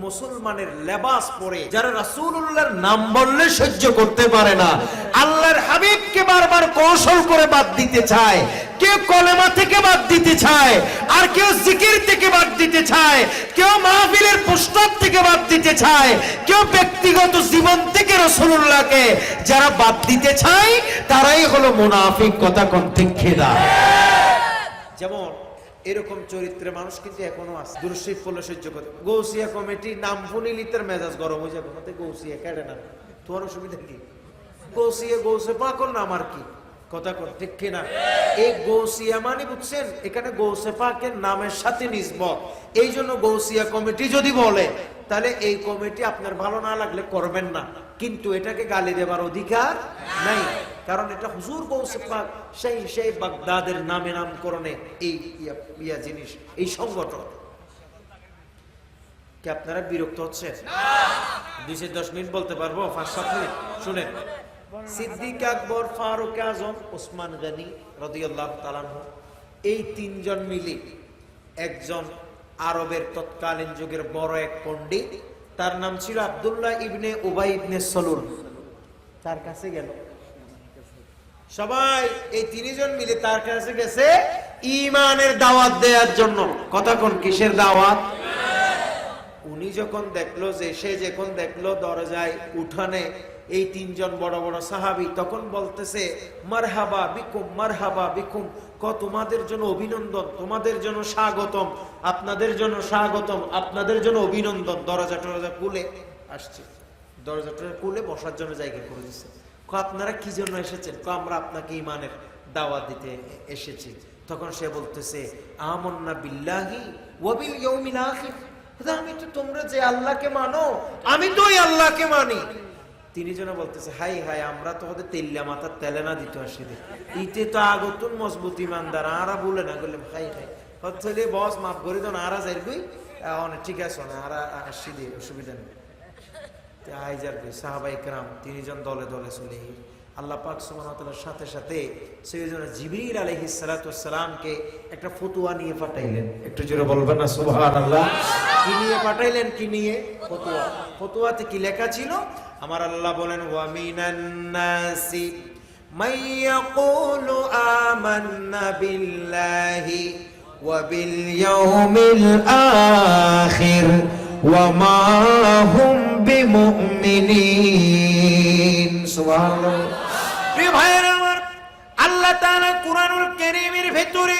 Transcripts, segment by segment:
মুসলমানের লেবাস পরে যারা রাসূলুল্লাহর নাম বললে সহ্য করতে পারে না, আল্লাহর হাবিবকে বারবার কৌশল করে বাদ দিতে চায়, কেউ কলেমা থেকে বাদ দিতে চায়, আর কেউ জিকির থেকে বাদ দিতে চায়, কেউ মাহফিলের পুস্তক থেকে বাদ দিতে চায়, কেউ ব্যক্তিগত জীবন থেকে রাসূলুল্লাহকে যারা বাদ দিতে চায় তারাই হলো মুনাফিক। কথা কোন ঠিক কিনা? যেমন এরকম চরিত্রের মানুষ কিন্তু এখনো আছে, দুরূদ শরীফ পড়লে সহ্য করে। গৌসিয়া কমিটি নাম শুনিলি তার মেজাজ গরম হয়ে যাবে, মতে গৌসিয়া কেড়ে না, তোমার অসুবিধা কি? গৌসিয়া গৌসে পাকর নাম আর কি? কথা কর ঠিক কিনা? এই গৌসিয়া মানে বুঝছেন, এখানে গৌসে পাকের নামের সাথে নিসবত। এই জন্য গৌসিয়া কমিটি যদি বলে তাহলে এই কমিটি আপনার ভালো না লাগলে করবেন না, কিন্তু এটাকে গালি দেবার অধিকার নাই, কারণ এটা হুজুর গৌসে পাক সেই বাগদাদের নামে নামকরণে এই জিনিস, এই সংগঠন। কি আপনারা বিরক্ত হচ্ছেন? 2-10 মিনিট বলতে পারবো, 5-7 মিনিট শুনেন। সিদ্দিক আকবর, ফারুক আজম, ওসমান গনি রাদিয়াল্লাহু তাআলা আনহু, এই তিনজন মিলে একজন আরবের তৎকালীন যুগের বড় এক পণ্ডিত, তার নাম ছিল আব্দুল্লাহ ইবনে উবাই ইবনে সলুল, তার কাছে গেল। সবাই এই তিনজন মিলে তার কাছে গেছে ঈমানের দাওয়াত দেওয়ার জন্য। কথা কোন কিসের দাওয়াত? উনি যখন দেখলো যে সে যখন দেখলো দরজায় উঠানে এই তিনজন বড় বড় সাহাবী, তখন বলতেছে মারহাবা বিকুম, মারহাবা বিকুম, তোমাদের জন্য অভিনন্দন, তোমাদের জন্য স্বাগতম, আপনাদের জন্য স্বাগতম, আপনাদের জন্য অভিনন্দন। দরজা টরজা খুলে আসছে, দরজা টরজা খুলে বসার জন্য জায়গা করে দিচ্ছে। আপনারা কি জন্য এসেছেন? আমরা আপনাকে ঈমানের দাওয়াত দিতে এসেছি। তখন সে বলতেছে আমান্না বিল্লাহি ওয়া বিল ইয়াউমিল আখির, আমি তো, তোমরা যে আল্লাহকে মানো আমি তো ওই আল্লাহকে মানি। তিনজনে বলতেছে হাই হাই, আমরা তো ওদের তেল্লা মাথার তেলে না দিতে আসি, ইতে তো আগতুন মজবুত ইমানদার, আরা বলে না করলে হাই হাই হচ্ছে বস মাফ করে দেন, আরা যাইবি অনেক ঠিক আছে না, আরা আসি দিয়ে অসুবিধা নেই। সাহাবায়ে কেরাম তিনজন দলে দলে চলে আল্লাহ পাক সুবহানাহু ওয়া তাআলার সাথে সাথে সাইয়্যিদুনা জিবরীল আলাইহিস সালাতু ওয়াস সালামকে একটা ফতোয়া নিয়ে পাঠাইলেন। একটু জোরে বলবেন না সুবহানাল্লাহ? কি নিয়ে পাঠাইলেন? কি নিয়ে? ফতোয়া। ফতোয়াতে কি লেখা ছিল? আমার আল্লাহ বলেন ওয়া মিনান নাসি মান ইয়াকুলু আমান্না বিল্লাহি ওয়া বিল ইয়াউমিল আখির ওয়া মা হুম বিমুমিনিন। সুবহানাল্লাহ। প্রিয় ভাইরা আমার, আল্লাহ তাআলা কুরআনুল কারীমের ভিতরে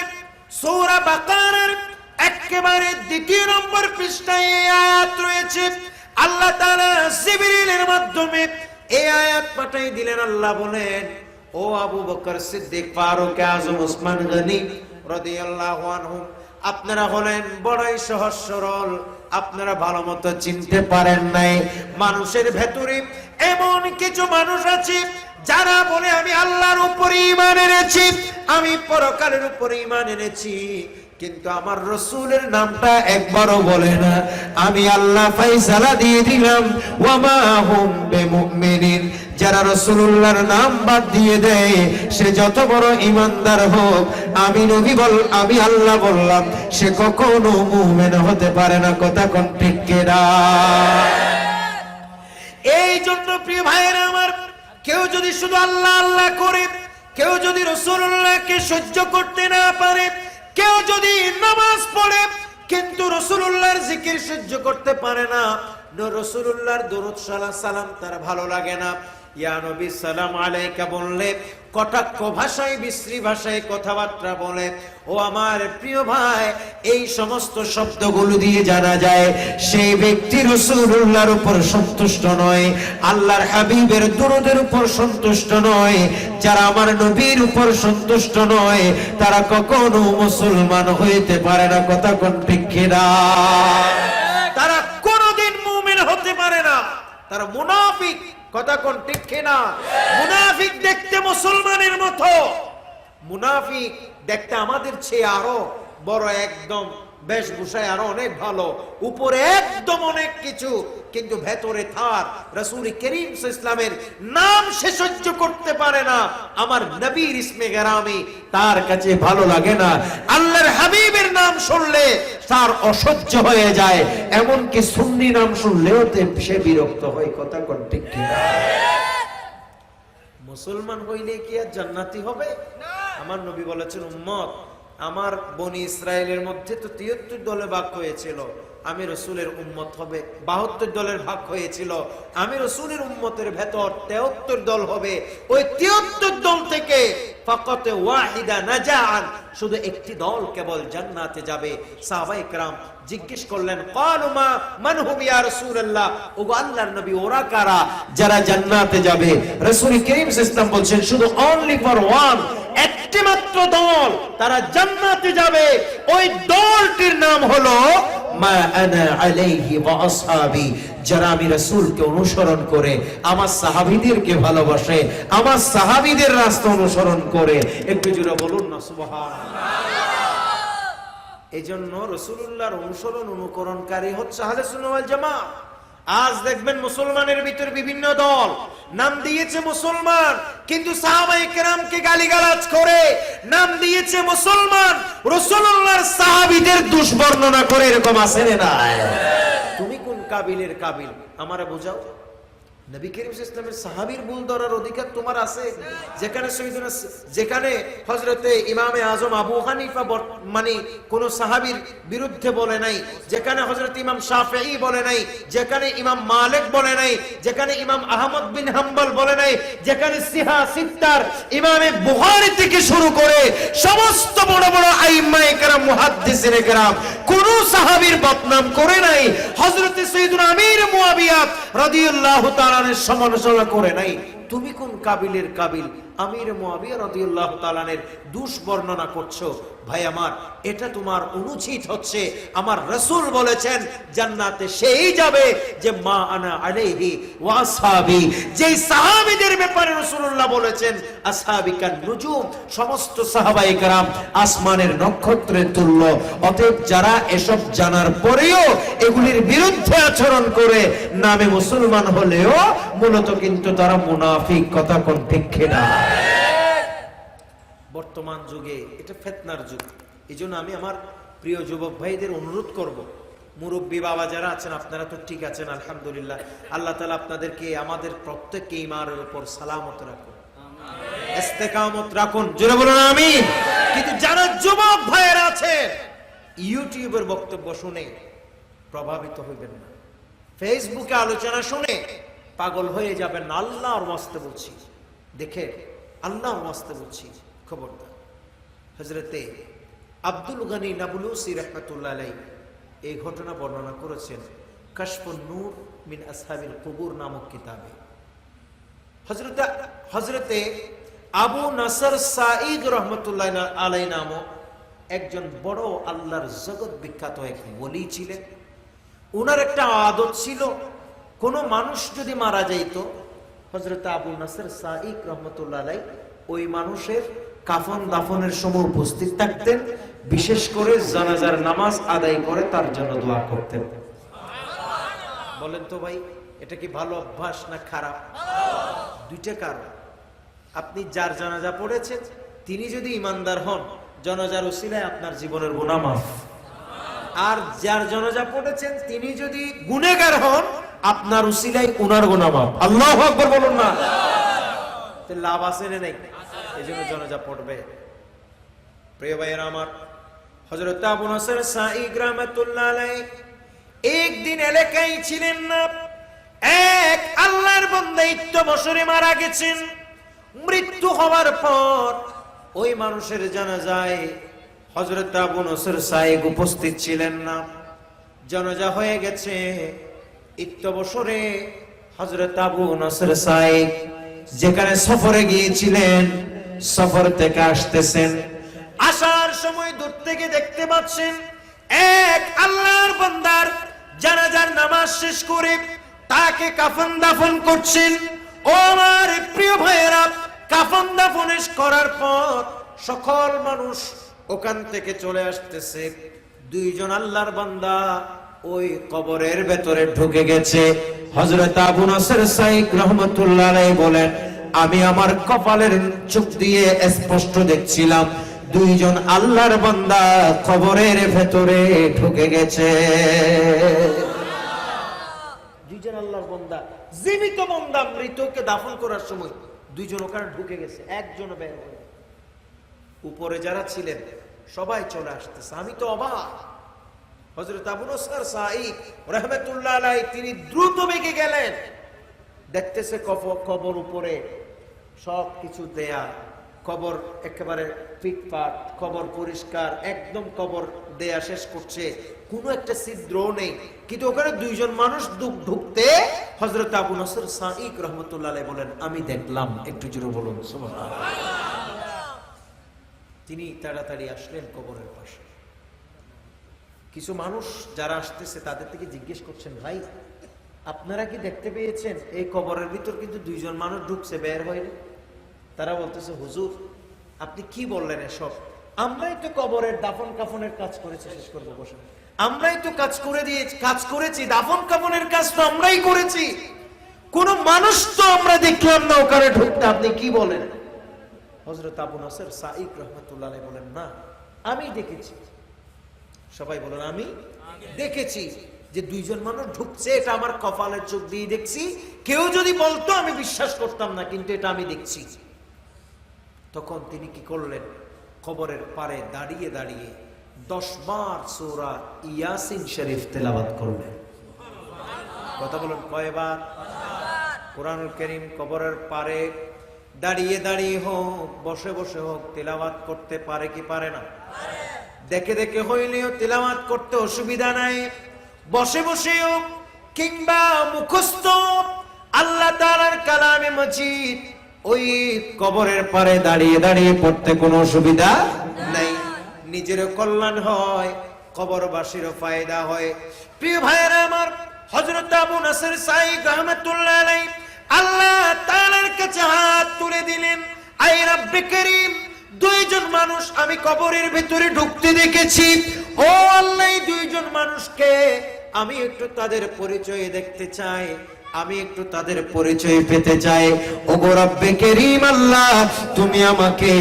সূরা বাকারার একেবারে ২ নম্বর পৃষ্ঠায় এই আয়াত রয়েছে। আল্লাহ তাআলা জিবরিলের মাধ্যমে এই আয়াত পাঠিয়ে দিলেন। আল্লাহ বলেন ও আবু বকর সিদ্দিক, ফারুক আজম, ওসমান গনি রাদিয়াল্লাহু আনহুম, আপনারা হলেন বড়ই সহজ সরল, আপনারা ভালো মতো চিনতে পারেন নাই। মানুষের ভেতরে এমন কিছু মানুষ আছে যারা বলে আমি আল্লাহর উপরে ঈমান এনেছি, আমি পরকালের উপরে ঈমান এনেছি, কিন্তু আমার রাসূলের নামটা একবারও বলে না। আমি আল্লাহ ফয়সালা দিয়ে দিলাম ওয়া মা হুম বিমুমিনিন। যারা রাসূলুল্লাহর নাম বাদ দিয়ে দেয় সে যত বড় ঈমানদার হোক, আমি নবী আমি আল্লাহ বললাম সে কখনো মুমিন হতে পারে না। কথা কোন ঠিক কিনা? এই জন্য প্রিয় ভাইরা আমার, কেউ যদি শুধু আল্লাহ আল্লাহ করে, কেউ যদি রাসূলুল্লাহকে সহ্য করতে না পারে, কেউ যদি নামাজ পড়ে কিন্তু রাসূলুল্লাহর জিকির সহ্য করতে পারে না, রাসূলুল্লাহর দরুদ সালাম তার ভালো লাগে না, ইয়া নবী সালাম আলাইকা বললে কটাক্ষ ভাষায়, বিশ্রী ভাষায় কথাবার্তা বলে, ও আমার প্রিয় ভাই, এই সমস্ত শব্দগুলো দিয়ে জানা যায় সেই ব্যক্তি রাসূলুল্লাহর উপর সন্তুষ্ট নয়, আল্লাহর হাবিবের দরুদের উপর সন্তুষ্ট নয়। যারা আমার নবীর উপর সন্তুষ্ট নয় তারা কখনো মুসলমান হইতে পারে না। কথা কোন ঠিক কিনা? তারা কোনোদিন মুমিন হতে পারে না, তারা মুনাফিক। কথা কোন ঠিক কিনা? মুনাফিক দেখতে মুসলমানের মতো, মুনাফিক দেখতে আমাদের চেয়ে আরো বড় একদম বেশভূষায় আরো অনেক ভালো, উপরে একদম অনেক কিছু, কিন্তু ভেতরে তার রাসূল করিম সাল্লাল্লাহু আলাইহি ওয়াসাল্লামের নাম সে সহ্য করতে পারে না। আমার নবীর ইসমে গরামি তার কাছে ভালো লাগে না, আল্লাহর হাবিবের নাম শুনলে তার অসহ্য হয়ে যায়, এমনকি সুন্নি নাম শুনলেও সে বিরক্ত হয়। কথা কোন ঠিক কিনা? মুসলমান হইলে কি আর জান্নাতি হবে? আমার নবী বলেছেন, উম্মত আমার বনি ইসরায়েলের মধ্যে তো ৭৩ দলে ভাগ হয়েছিল, আমি রসুলের উম্মত হবে। ৭২ দলের ভাগ হয়েছিল, আমি রসুলের উম্মতের ভেতর ৭৩ দল হবে। ওই ৭৩ দল থেকে ফাকাত ওয়াহিদা নাজাআন, শুধু একটি দল কেবল জান্নাতে যাবে। সাহাবায়ে কেরাম জিজ্ঞেস করলেন, ক্বালু মান হুম ইয়া রাসূলুল্লাহ, ওগো আল্লাহর নবী ওরা কারা যারা জান্নাতে যাবে? রাসূল করিম সাল্লাল্লাহু আলাইহি ওয়াসাল্লাম বলছেন, শুধু অনলি ফর ওয়ান, একটি মাত্র দল তারা জান্নাতে যাবে। ওই দলটির নাম হলো মা আনা আলাইহি ওয়া আসহাবি, যারা আমি রাসূলকে অনুসরণ করে, আমার সাহাবীদেরকে ভালোবাসে, আমার সাহাবীদের রাস্তা অনুসরণ করে। একটু জোরে বলুন না সুবহানাল্লাহ। এজন্য রাসূলুল্লাহর অনুসরণ অনুকরণকারী হচ্ছে আহলে সুন্নাহ ওয়াল জামাত। আজ দেখবেন মুসলমানের ভিতর বিভিন্ন দল নাম দিয়েছে মুসলমান, কিন্তু সাহাবায়ে কেরামকে গালিগালাজ করে। নাম দিয়েছে মুসলমান, রাসূলুল্লাহর সাহাবীদের দুষ্বর্ণনা করে। এরকম আছে না? তুমি কোন কাবিলের কাবিল আমারে বোঝাও। নবী করিম সাল্লাল্লাহু আলাইহি ওয়াসাল্লামের সাহাবীর ভুল ধরার অধিকার তোমার আছে? যেখানে হযরতে ইমামে আজম আবু হানিফা মানে কোন সাহাবীর বিরুদ্ধে বলে নাই, যেখানে হযরত ইমাম শাফিঈ বলে নাই, যেখানে ইমাম মালিক বলে নাই, যেখানে ইমাম আহমদ বিন হাম্বল বলে নাই, যেখানে সিহা সিত্তার ইমামে বুখারী থেকে শুরু করে সমস্ত বড় বড় আইম্মায়ে কেরাম মুহাদ্দিসিনে কেরাম কোন সাহাবীর বদনাম করে নাই, হযরত সাইয়্যিদুনা আমির মুয়াবিয়া রাদিয়াল্লাহু তাআলা সমালোচনা করে নাই। তুমি কোন কাবিলের কাবিল আমির মুয়াবিয়া রাদিয়াল্লাহু তাআলার দুষ্বর্ণনা করছো? ভাই আমার, এটা তোমার অনুচিত হচ্ছে। আমার রাসূল বলেছেন জান্নাতে সেই যাবে যে মা আনা আলাইহি ওয়া আসহাবি, যেই সাহাবীদের ব্যাপারে রাসূলুল্লাহ বলেছেন আসহাবিকান নুজুম, সমস্ত সাহাবায়ে কেরাম আসমানের নক্ষত্রের তুল্য। অতএব যারা এসব জানার পরেও এগুলির বিরুদ্ধে আচরণ করে নামে মুসলমান হলেও মূলত কিন্তু তারা মুনাফিক। কথা কোন ঠিক কিনা? বর্তমান যুগে এটা ফিতনার যুগ। এইজন্য আমি আমার প্রিয় যুবক ভাইদের অনুরোধ করব, মুরব্বী বাবা যারা আছেন আপনারা তো ঠিক আছেন আলহামদুলিল্লাহ, আল্লাহ তাআলা আপনাদেরকে আমাদের প্রত্যেককে ঈমানের উপর সালামত রাখুন, ইস্তেকামত রাখুন। জোরে বলুন আমিন। কিন্তু যারা যুবক ভাইরা আছে ইউটিউবের বক্তব্য শুনে প্রভাবিত হইবেন না, ফেসবুকে আলোচনা শুনে পাগল হয়ে যাবেন না। আল্লাহর ওয়াস্তে বলছি, দেখে আল্লাহর ওয়াস্তে বলছি, খবরদার। হযরতে আব্দুল গনি নাবলুসি রাহমাতুল্লাহ আলাইহি এই ঘটনা বর্ণনা করেছেন কাশফুন নূর মিন আসহাবিল কুবুর নামক কিতাবে। হযরতে আবু নাসর সাঈদ রাহমাতুল্লাহ আলাইহি নামক একজন বড় আল্লাহর জগৎ বিখ্যাত এক ওলি ছিলেন। ওনার একটা আদত ছিল, কোন মানুষ যদি মারা যাইত, হযরত আবু নাসর সাঈদ রাহমাতুল্লাহ আলাইহি ওই মানুষের কাফন দাফনের সময় উপস্থিত থাকতেন, বিশেষ করে জানাজার নামাজ আদায় করে তার জন্য দোয়া করতেন। বলেন তো ভাই, এটা কি ভালো অভ্যাস না খারাপ? দুইটা কারণ। আপনি যার জানাজা পড়েছেন তিনি যদি ইমানদার হন, জানাজার উসিলায় আপনার জীবনের গুনাহ মাফ। আর যার জানাজা পড়েছেন তিনি যদি গুনাহগার হন, আপনার উসিলায় উনার গুনাহ মাফ। আল্লাহু আকবার বলুন না। তো লাভ আছে না নাই? এইজন্য জানাজা পড়বে। প্রিয় ভাইয়েরা আমার, হযরত আবু নাসর সাঈদ রাহমাতুল্লাহ আলাইহি একদিন এলাকায় ছিলেন না। এক আল্লাহর বান্দা ৭ বছরে মারা গেছেন। মৃত্যু হওয়ার পর ওই মানুষের জানাজায় হযরত আবু নাসর সাঈদ উপস্থিত ছিলেন না। জানাজা হয়ে গেছে। ৭ বছরে হযরত আবু নাসর সাঈদ যেখানে সফরে গিয়েছিলেন, সফর থেকে আসতেছেন, আসার সময় দূর থেকে দেখতে পাচ্ছেন এক আল্লাহর বান্দার জানাজার নামাজ শেষ করে তাকে কাফন দাফন করছেন। ও আমার প্রিয় ভাইয়েরা, কাফন দাফন করার পর সকল মানুষ ওখান থেকে চলে আসতেছে, দুইজন আল্লাহর বান্দা ওই কবরের ভেতরে ঢুকে গেছে। হযরত আবু নাসর সাইক রহমাতুল্লাহ আলাইহি বলেন, আমি আমার কপালের চোখ দিয়ে স্পষ্ট দেখছিলাম দুইজন আল্লাহর বান্দা কবরের ভেতরে ঢুকে গেছে। দুইজন আল্লাহর বান্দা, জীবিত বান্দা, মৃতকে দাফন করার সময় দুইজন ওখানে ঢুকে গেছে, একজন বের হয়ে। উপরে যারা ছিলেন সবাই চলে আসতেছে। আমি তো অবাক। হযরত আবু নাসর সাইক রাহমাতুল্লাহ আলাইহি তিনি দ্রুত বেগে গেলেন, দেখতেছে কবর উপরে সব কিছু দেয়া, কবর একেবারে ফিটফাট, কবর পরিষ্কার, একদম কবর দেয়া শেষ করছে, কোনো একটা ছিদ্র নেই। কিন্তু ওখানে দুইজন মানুষ ঢুকতে হযরত আবু নাসর সাইক রাহমাতুল্লাহ আলাইহি বলেন, আমি দেখলাম। একটু জোরে বলুন সুবহানাল্লাহ। তিনি তাড়াতাড়ি আসলেন কবরের পাশে। কিছু মানুষ যারা আসতেছে তাদের থেকে জিজ্ঞেস করছেন, ভাই আপনারা কি দেখতে পেয়েছেন এই কবরের ভিতর কিন্তু দুইজন মানুষ ঢুকছে, বের হয়নি? তারা বলতেছে, হুজুর আপনি কি বললেন এসব? আমরাই তো কবরের দাফন কাফনের কাজ করেছি। শেষ করবো বসে। আমরাই তো কাজ করেছি, দাফন কাফনের কাজ তো আমরাই করেছি, কোন মানুষ তো আমরা দেখলাম না ওখানে ঢুকতে, আপনি কি বলেন? হযরত আবু নাসর সাইক রাহমাতুল্লাহ আলাইহি বলেন, না আমি দেখেছি। সবাই বলেন, আমি দেখেছি যে দুইজন মানুষ ঢুকছে, এটা আমার কপালের চোখ দিয়ে দেখছি। কেউ যদি বলতো আমি বিশ্বাস করতাম না, কিন্তু এটা আমি দেখছি। তখন তিনি কি করলেন? কবরের পারে দাঁড়িয়ে দাঁড়িয়ে 10 বার সূরা ইয়াসিন শরীফ তেলাওয়াত করলেন। কথা বলেন, কয়বার? কোরআনুল কারীম কবরের পারে দাঁড়িয়ে দাঁড়িয়ে হোক, বসে বসে হোক, তেলাওয়াত করতে পারে কি পারে না? দেখে দেখে হইলেও তেলাওয়াত করতে অসুবিধা নাই। বসে বসেও কিংবা মুখস্থ আল্লাহ তাআলার কালামে মাজিদ ওই কবরের পারে দাঁড়িয়ে দাঁড়িয়ে পড়তে কোনো অসুবিধা নাই। নিজের কল্যাণ হয়, কবরবাসীরও ফায়দা হয়। প্রিয় ভাইয়েরা আমার, হযরত আবু নাসর সাইক রাহমাতুল্লাহ আলাইহি আল্লাহ তাআলার কাছে হাত তুলে দিলেন, আয় রব্বে করিম, দুইজন মানুষ আমি কবরের ভিতরে ঢুকতে দেখেছি। ও আল্লাহ, দুইজন মানুষকে আমি একটু তাদের পরিচয় দেখতে চাই, আমি একটু তাদের পরিচয় পেতে চাই। ওগো রব্বে করিম আল্লাহ, তুমি আমাকে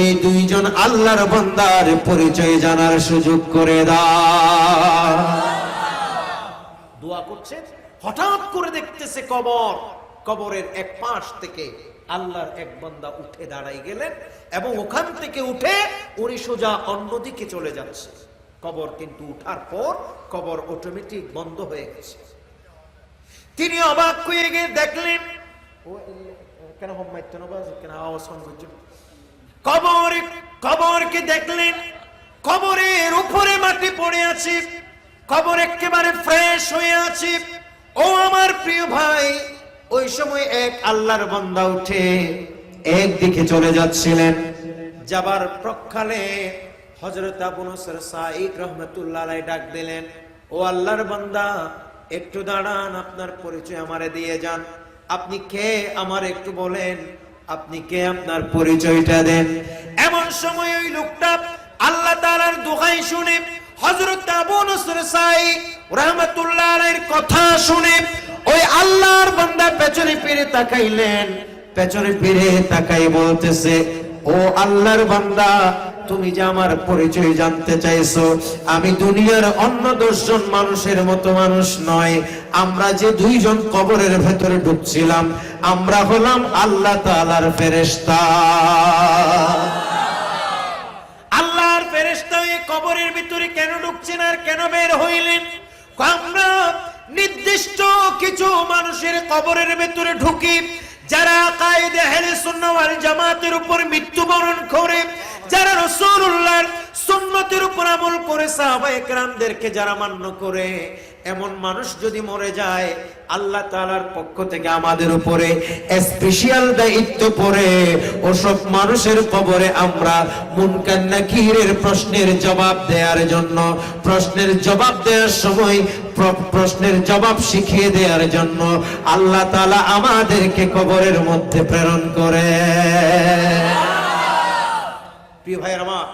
এই দুইজন আল্লাহর বান্দার পরিচয় জানার সুযোগ করে দাও। দোয়া করছেন, হঠাৎ করে দেখতেছে কবরের এক পাশ থেকে আল্লাহর এক বান্দা উঠে দাঁড়াই গেলেন, এবং ওখান থেকে উঠে উনি সোজা অন্যদিকে চলে যাচ্ছে। কবর কিন্তু উঠার পর কবর অটোমেটিক বন্ধ হয়ে গেছে। তিনি অবাক হয়ে গিয়ে দেখলেন, কেন কবরকে দেখলেন, কবরের উপরে মাটি পড়ে আছে, কবর একেবারে ফ্রেশ হয়ে আছে। ও আমার প্রিয় ভাই, ওই সময় এক আল্লাহর বান্দা উঠে একদিকে চলে যাচ্ছিলেন। যাবার প্রক্ষালে হযরত আবু নাসর সাইক রাহমাতুল্লাহ আলাইহি ডাক দিলেন, ও আল্লাহর বান্দা একটু দাঁড়ান, আপনার পরিচয় আমারে দিয়ে যান। আপনি কে আমার একটু বলেন, আপনি কে, আপনার পরিচয়টা দেন। এমন সময় ওই লোকটা আল্লাহ তাআলার দোহাই শুনে, হযরত আবু নাসর সাইক রাহমাতুল্লাহ আলাইহির কথা শুনে ওই আল্লাহর বান্দা পেছনে ফিরে তাকাইলেন। পেছনে ফিরে তাকাই বলতেছে, ও আল্লাহর বান্দা, তুমি যে আমার পরিচয় জানতে চাইছো, আমি দুনিয়ার অন্য 10 জন মানুষের মতো মানুষ নয়। আমরা যে দুইজন কবরের ভেতরে ঢুকছিলাম, আমরা হলাম আল্লাহ তাআলার ফেরেশতা। আল্লাহর ফেরেশতা এই কবরের ভিতরে কেন ঢুকছেন আর কেন বের হইলেন? আমরা নির্দিষ্ট কিছু মানুষের কবরের ভেতরে ঢুকি যারা কায়েদে আহলে সুন্নাহ ওয়াল জামাতের উপর মৃত্যুবরণ করে, যারা রাসূলুল্লাহর সুন্নতের উপর আমল করে, সাহাবায়ে কেরামদেরকে যারা মান্য করে। এমন মানুষ যদি মরে যায়, আল্লাহ তাআলার পক্ষ থেকে আমাদের উপরে স্পেশাল দায়িত্ব পড়ে ওসব মানুষের কবরে আমরা মুনকার নাকিরের প্রশ্নের জবাব দেওয়ার জন্য, প্রশ্নের জবাব দেওয়ার সময় প্রশ্নের জবাব শিখিয়ে দেওয়ার জন্য আল্লাহ তাআলা আমাদেরকে কবরের মধ্যে প্রেরণ করে। প্রিয় ভাইয়েরা আমার,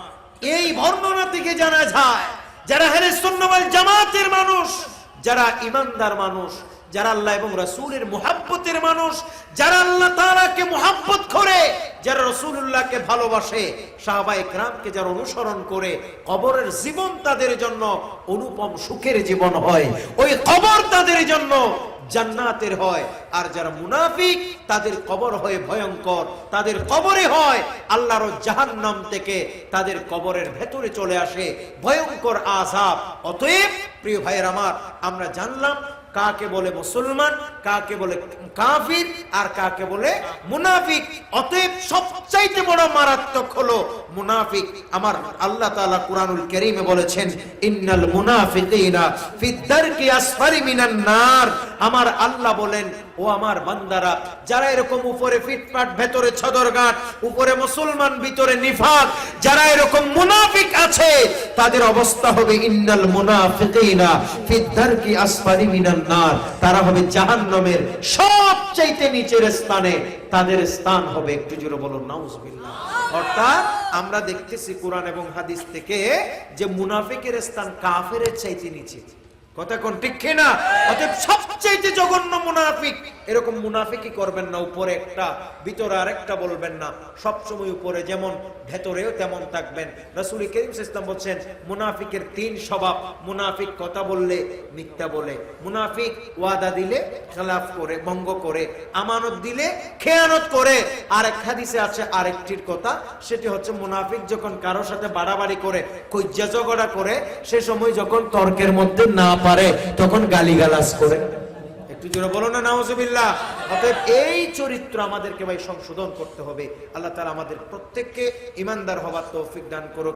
এই বর্ণনা থেকে জানা যায় যারা আহলে সুন্নাহ ওয়াল জামাতের মানুষ, যারা ইমানদার মানুষ, যারা আল্লাহ এবং রাসূলের মুহাব্বতের মানুষ, যারা আল্লাহ তাআলাকে মুহাব্বত করে, যারা রাসূলুল্লাহকে ভালোবাসে, সাহাবায়ে কেরামকে যারা অনুসরণ করে, কবরের জীবন তাদের জন্য অনুপম সুখের জীবন হয়, ওই কবর তাদের জন্য জান্নাতের হয়। আর যারা মুনাফিক, তাদের কবর হয় ভয়ঙ্কর, তাদের কবরে হয় আল্লাহর জাহান্নাম থেকে তাদের কবরের ভেতরে চলে আসে ভয়ঙ্কর আযাব। অতএব প্রিয় ভাইয়ের আমার, আমরা জানলাম কাকে বলে মুসলমান, কাকে বলে কাফির, আর কাকে বলে মুনাফিক। অতএব সবচাইতে বড় মারাত্মক হলো মুনাফিক। আমার আল্লাহ তাআলা কুরআনুল কারীমে বলেছেন, ইন্নাল মুনাফিকিনা ফিদ দারকি আসফালি মিনান নার। আমার আল্লাহ বলেন, ও আমার বান্দারা, যারা এরকম উপরে ফিটফাট, ভেতরে ছদরগাঁট, উপরে মুসলমান ভিতরে নিফাক, যারা এরকম মুনাফিক আছে, তাদের অবস্থা হবে ইন্নাল মুনাফিকিনা ফিদ দারকি আসফালি মিনান নার। তারা হবে জাহান্নামের সবচাইতে নিচের স্থানে, তাদের স্থান হবে, একটু জোরে বলুন নাউজুবিল্লাহ। অর্থাৎ আমরা দেখতেছি কোরআন এবং হাদিস থেকে যে মুনাফিকের স্থান কাফেরের চাইতে নিচে। কথা কোন ঠিক কিনা? অতএব সবচাইতে জঘন্য মুনাফিক, এরকম মুনাফিকই করবেন না। উপরে একটা, ভিতরে আরেকটা বলবেন না। সবসময় উপরে যেমন, ভেতরেও তেমন থাকবেন। রাসূল কারীম সাল্লাল্লাহু আলাইহি ওয়াসাল্লাম বলছেন, মুনাফিকের 3 স্বভাব। মুনাফিক কথা বললে মিথ্যা বলে, মুনাফিক ওয়াদা দিলে খেলাফ করে, ভঙ্গ করে, আমানত দিলে খেয়ানত করে। আরেক হাদিসে আছে আরেকটির কথা, সেটি হচ্ছে মুনাফিক যখন কারো সাথে বাড়াবাড়ি করে, কইজ্জা ঝগড়া করে, সে সময় যখন তর্কের মধ্যে না পারে তখন গালিগালাজ করে। একটু জোরে বলো না নাউজুবিল্লাহ। অতএব এই চরিত্র আমাদেরকে ভাই সংশোধন করতে হবে। আল্লাহ তাআলা আমাদের প্রত্যেককে ঈমানদার হওয়ার তৌফিক দান করুক।